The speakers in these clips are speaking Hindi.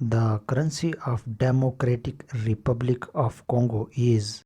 The currency of Democratic Republic of Congo is।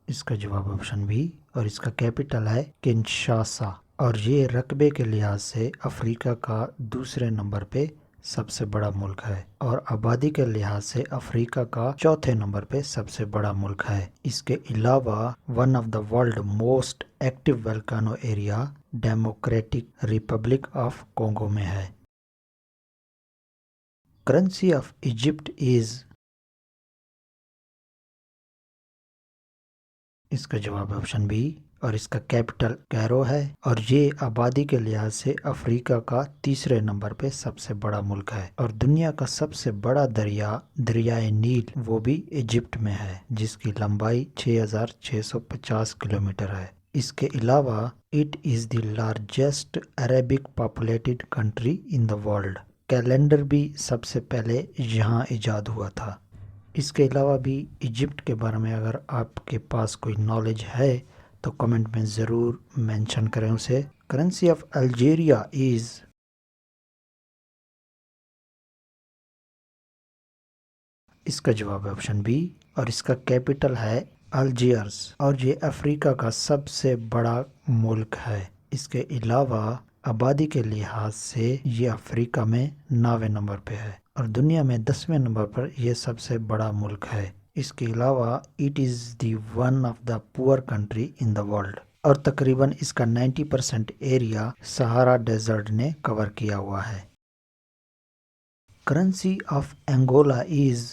इसका जवाब ऑप्शन बी। और इसका कैपिटल है किंशासा। और ये रकबे के लिहाज से अफ्रीका का दूसरे नंबर पे सबसे बड़ा मुल्क है और आबादी के लिहाज से अफ्रीका का चौथे नंबर पे सबसे बड़ा मुल्क है। इसके अलावा one of the world most active volcano area democratic Republic of Congo में है। Currency of Egypt is. इसका जवाब ऑप्शन बी। और इसका कैपिटल कैरो है और ये आबादी के लिहाज से अफ्रीका का तीसरे नंबर पे सबसे बड़ा मुल्क है। और दुनिया का सबसे बड़ा दरियाए नील वो भी इजिप्ट में है जिसकी लंबाई 6650 किलोमीटर है। इसके अलावा it is the largest Arabic populated country in the world. Calendar भी सबसे पहले यहाँ इजाद हुआ था। इसके अलावा भी इजिप्ट के बारे में अगर आपके पास कोई नॉलेज है तो कमेंट में ज़रूर मेंशन करें उसे। Currency of Algeria is. इसका जवाब है ऑप्शन बी। और इसका कैपिटल है अल्जियर्स और ये अफ्रीका का सबसे बड़ा मुल्क है। इसके अलावा आबादी के लिहाज से ये अफ्रीका में 9वें नंबर पे है और दुनिया में 10वें नंबर पर यह सबसे बड़ा मुल्क है। इसके अलावा it is the one of the poor country in the world और तकरीबन इसका 90% एरिया सहारा डेजर्ट ने कवर किया हुआ है। Currency of Angola is.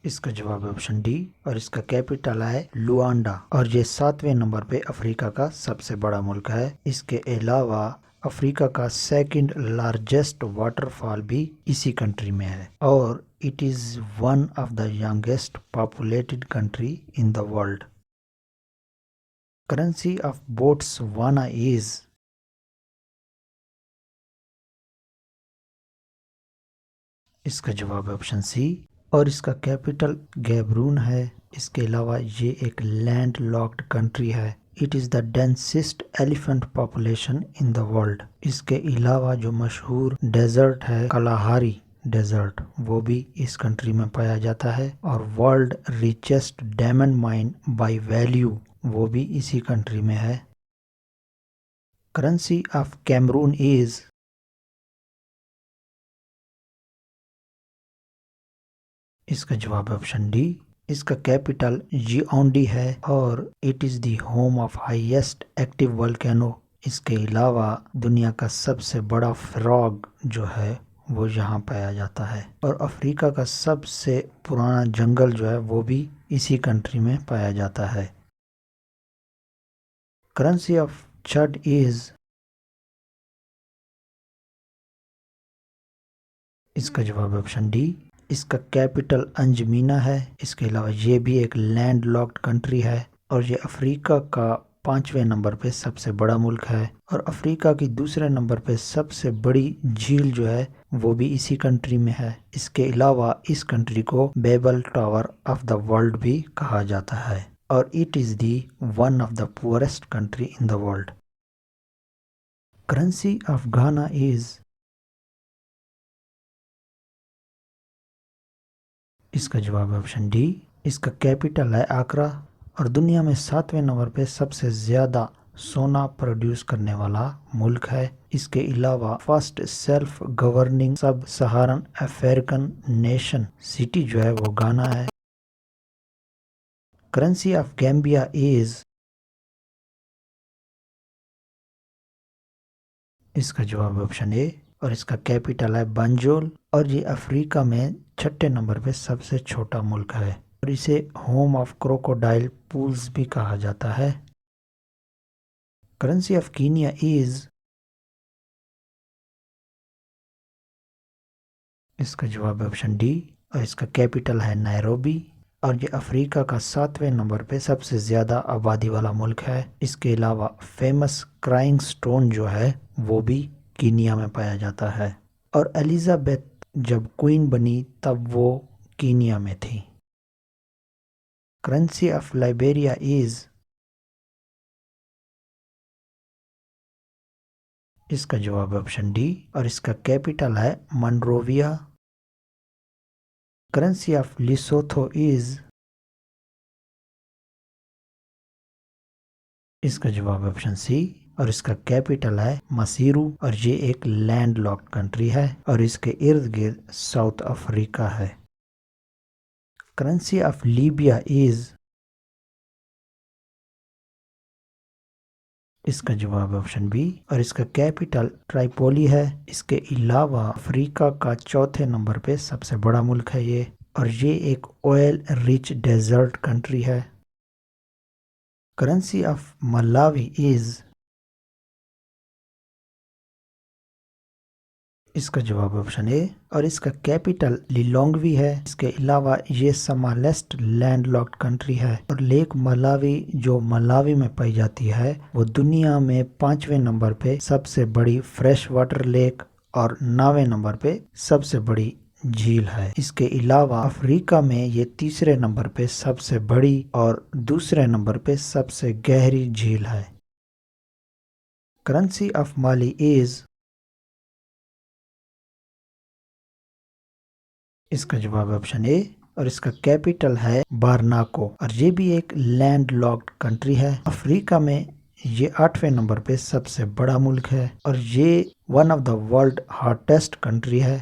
इसका जवाब है ऑप्शन डी। और इसका कैपिटल है लुआंडा और ये 7वें नंबर पे अफ्रीका का सबसे बड़ा मुल्क है। इसके अलावा अफ्रीका का सेकंड लार्जेस्ट वाटरफॉल भी इसी कंट्री में है और it is one of the youngest populated country in the world. Currency of Botswana is. इसका जवाब है ऑप्शन सी। और इसका कैपिटल गैबरून है। इसके अलावा ये एक लैंड लॉक्ड कंट्री है। It is the densest elephant population in the world. इसके अलावा जो मशहूर डेजर्ट है कलाहारी डेजर्ट वो भी इस कंट्री में पाया जाता है और world richest diamond mine by value वो भी इसी कंट्री में है। Currency of Cameroon is. इसका जवाब है ऑप्शन डी। इसका कैपिटल जिओंडी है और it is the home of highest active volcano. इसके अलावा दुनिया का सबसे बड़ा फ्रॉग जो है वो यहाँ पाया जाता है और अफ्रीका का सबसे पुराना जंगल जो है वो भी इसी कंट्री में पाया जाता है। करेंसी ऑफ चड इज। इसका जवाब है ऑप्शन डी। इसका कैपिटल अंजमीना है। इसके अलावा ये भी एक लैंड लॉक्ड कंट्री है और ये अफ्रीका का 5वें नंबर पे सबसे बड़ा मुल्क है और अफ्रीका की दूसरे नंबर पे सबसे बड़ी झील जो है वो भी इसी कंट्री में है। इसके अलावा इस कंट्री को Babel tower of the world भी कहा जाता है और it is the one of the poorest country in the world. Currency of Ghana is. इसका जवाब है ऑप्शन डी। इसका कैपिटल है आकरा और दुनिया में 7वें नंबर पे सबसे ज़्यादा सोना प्रोड्यूस करने वाला मुल्क है। इसके अलावा फर्स्ट सेल्फ गवर्निंग सब सहारन अफ्रीकन नेशन सिटी जो है वो गाना है। Currency of Gambia is. इसका जवाब है ऑप्शन ए और इसका कैपिटल है बंजोल और ये अफ्रीका में 6ठे नंबर पे सबसे छोटा मुल्क है और इसे होम ऑफ क्रोकोडाइल पूल्स भी कहा जाता है। Currency of Kenya is. इसका जवाब है ऑप्शन डी और इसका कैपिटल है नैरोबी और ये अफ्रीका का 7वें नंबर पे सबसे ज़्यादा आबादी वाला मुल्क है। इसके अलावा फेमस क्राइंग स्टोन जो है वो भी कीनिया में पाया जाता है और एलिजाबेथ जब क्वीन बनी तब वो कीनिया में थी। Currency of Liberia is. इसका जवाब है ऑप्शन डी और इसका कैपिटल है मनरोविया। करेंसी ऑफ लिसोथो इज, इसका जवाब है ऑप्शन सी और इसका कैपिटल है मसीरू और ये एक लैंड लॉक्ड कंट्री है और इसके इर्द गिर्द साउथ अफ्रीका है। करेंसी ऑफ लीबिया इज, इसका जवाब है ऑप्शन बी और इसका कैपिटल ट्राइपोली है। इसके अलावा अफ्रीका का चौथे नंबर पे सबसे बड़ा मुल्क है ये और ये एक ऑयल रिच डेजर्ट कंट्री है। करेंसी ऑफ मलावी इज, इसका जवाब है ऑप्शन ए और इसका कैपिटल लिलोंगवी है। इसके अलावा ये स्मॉलेस्ट लैंडलॉक्ड कंट्री है और लेक मलावी जो मलावी में पाई जाती है वो दुनिया में 5वें नंबर पे सबसे बड़ी फ्रेश वाटर लेक और 9वें नंबर पे सबसे बड़ी झील है। इसके अलावा अफ्रीका में ये तीसरे नंबर पे सबसे बड़ी और दूसरे नंबर पे सबसे गहरी झील है। करेंसी ऑफ माली इज, इसका जवाब है ऑप्शन ए और इसका कैपिटल है बारनाको और ये भी एक लैंड लॉक्ड कंट्री है। अफ्रीका में ये 8वें नंबर पे सबसे बड़ा मुल्क है और ये one of the world hottest country है।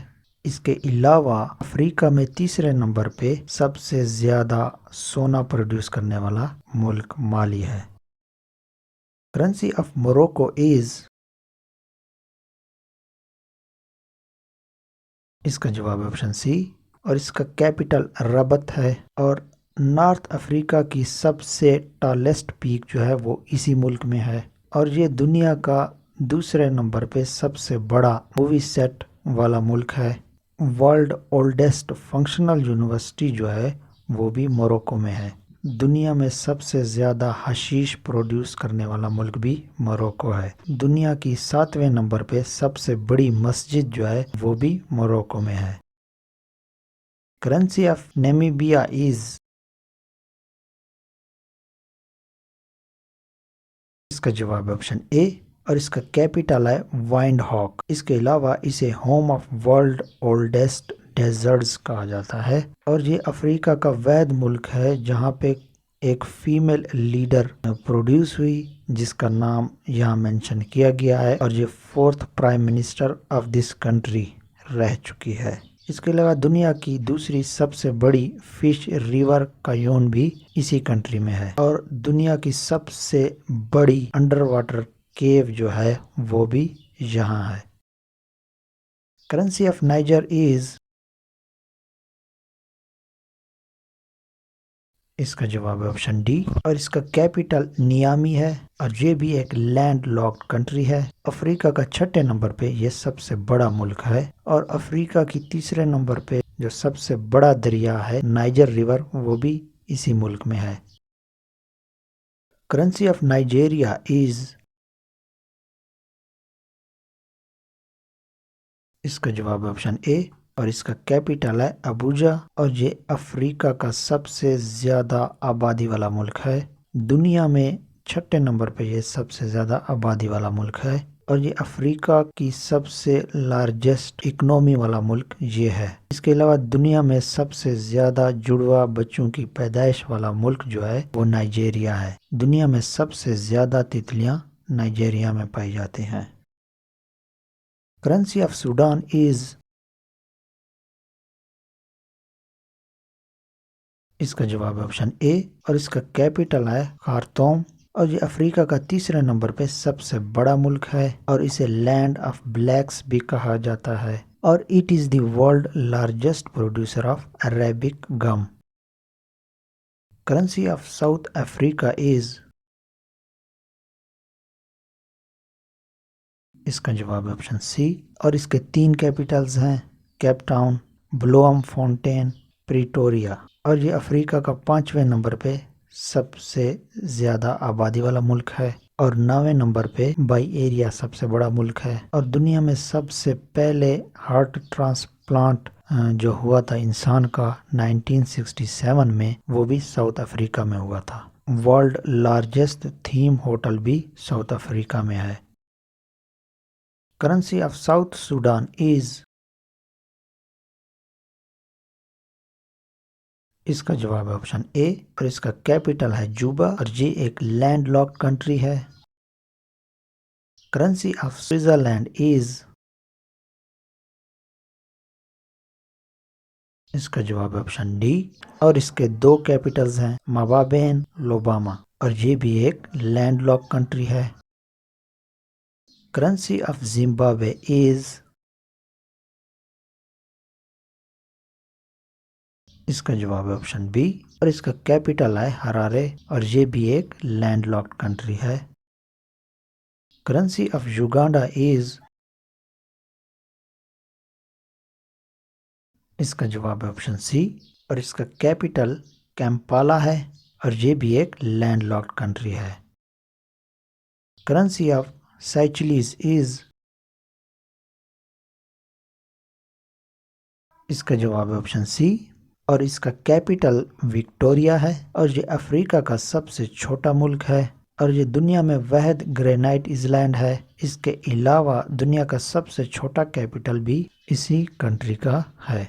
इसके अलावा अफ्रीका में तीसरे नंबर पे सबसे ज्यादा सोना प्रोड्यूस करने वाला मुल्क माली है। करेंसी ऑफ मोरक्को इज, इसका जवाब है ऑप्शन सी और इसका कैपिटल रबत है और नॉर्थ अफ्रीका की सबसे टॉलेस्ट पीक जो है वो इसी मुल्क में है और ये दुनिया का दूसरे नंबर पे सबसे बड़ा मूवी सेट वाला मुल्क है। वर्ल्ड ओल्डेस्ट फंक्शनल यूनिवर्सिटी जो है वो भी मोरक्को में है। दुनिया में सबसे ज्यादा हशीश प्रोड्यूस करने वाला मुल्क भी मोरक्को है। दुनिया की 7वें नंबर पे सबसे बड़ी मस्जिद जो है वो भी मोरक्को में है। करेंसी ऑफ नामीबिया इज, इसका जवाब है ऑप्शन ए और इसका कैपिटल है वाइंड हॉक। इसके अलावा इसे home of world oldest deserts कहा जाता है और ये अफ्रीका का वैध मुल्क है जहाँ पे एक फीमेल लीडर प्रोड्यूस हुई जिसका नाम यहाँ मेंशन किया गया है और ये 4th prime minister of this country रह चुकी है। इसके अलावा दुनिया की दूसरी सबसे बड़ी फिश रिवर कायोन भी इसी कंट्री में है और दुनिया की सबसे बड़ी अंडर वाटर केव जो है वो भी यहाँ है। करेंसी ऑफ नाइजर इज, इसका जवाब है ऑप्शन डी और इसका कैपिटल नियामी है और ये भी एक लैंड लॉक्ड कंट्री है। अफ्रीका का 6ठे नंबर पे ये सबसे बड़ा मुल्क है और अफ्रीका की तीसरे नंबर पे जो सबसे बड़ा दरिया है नाइजर रिवर वो भी इसी मुल्क में है। करेंसी ऑफ नाइजेरिया इज, इसका जवाब है ऑप्शन ए और इसका कैपिटल है अबूजा और ये अफ्रीका का सबसे ज्यादा आबादी वाला मुल्क है। दुनिया में 6ठे नंबर पे ये सबसे ज्यादा आबादी वाला मुल्क है और ये अफ्रीका की सबसे लार्जेस्ट इकोनॉमी वाला मुल्क ये है। इसके अलावा दुनिया में सबसे ज्यादा जुड़वा बच्चों की पैदाइश वाला मुल्क जो है वो नाइजेरिया है। दुनिया में सबसे ज्यादा तितलियां नाइजेरिया में पाई जाती हैं। करेंसी ऑफ सूडान इज, इसका जवाब है ऑप्शन ए और इसका कैपिटल है खार्तूम और ये अफ्रीका का तीसरे नंबर पे सबसे बड़ा मुल्क है और इसे लैंड ऑफ ब्लैक्स भी कहा जाता है और it is the world largest producer of Arabic gum. Currency of South Africa is, इसका जवाब है ऑप्शन सी और इसके 3 कैपिटल्स हैं Cape Town, Blom fountain, Pretoria और ये अफ्रीका का 5वें नंबर पे सबसे ज्यादा आबादी वाला मुल्क है और 9वें नंबर पे बाई एरिया सबसे बड़ा मुल्क है और दुनिया में सबसे पहले हार्ट ट्रांसप्लांट जो हुआ था इंसान का 1967 में वो भी साउथ अफ्रीका में हुआ था। वर्ल्ड लार्जेस्ट थीम होटल भी साउथ अफ्रीका में है। Currency of south Sudan is. इसका जवाब है ऑप्शन ए और इसका कैपिटल है जूबा और ये एक लैंडलॉक्ड कंट्री है। Currency of Switzerland is. इसका जवाब है ऑप्शन डी और इसके दो कैपिटल्स हैं मवाबेन लोबामा और ये भी एक लैंडलॉक्ड कंट्री है। Currency of Zimbabwe is. इसका जवाब है ऑप्शन बी और इसका कैपिटल है हरारे और ये भी एक लैंडलॉक्ड कंट्री है। Currency of Uganda is. इसका जवाब है ऑप्शन सी और इसका कैपिटल कैंपाला है और ये भी एक लैंडलॉक्ड कंट्री है। Currency of Seychelles is. इसका जवाब है ऑप्शन सी और इसका कैपिटल विक्टोरिया है और ये अफ्रीका का सबसे छोटा मुल्क है और ये दुनिया में वहद ग्रेनाइट आइलैंड है। इसके अलावा दुनिया का सबसे छोटा कैपिटल भी इसी कंट्री का है।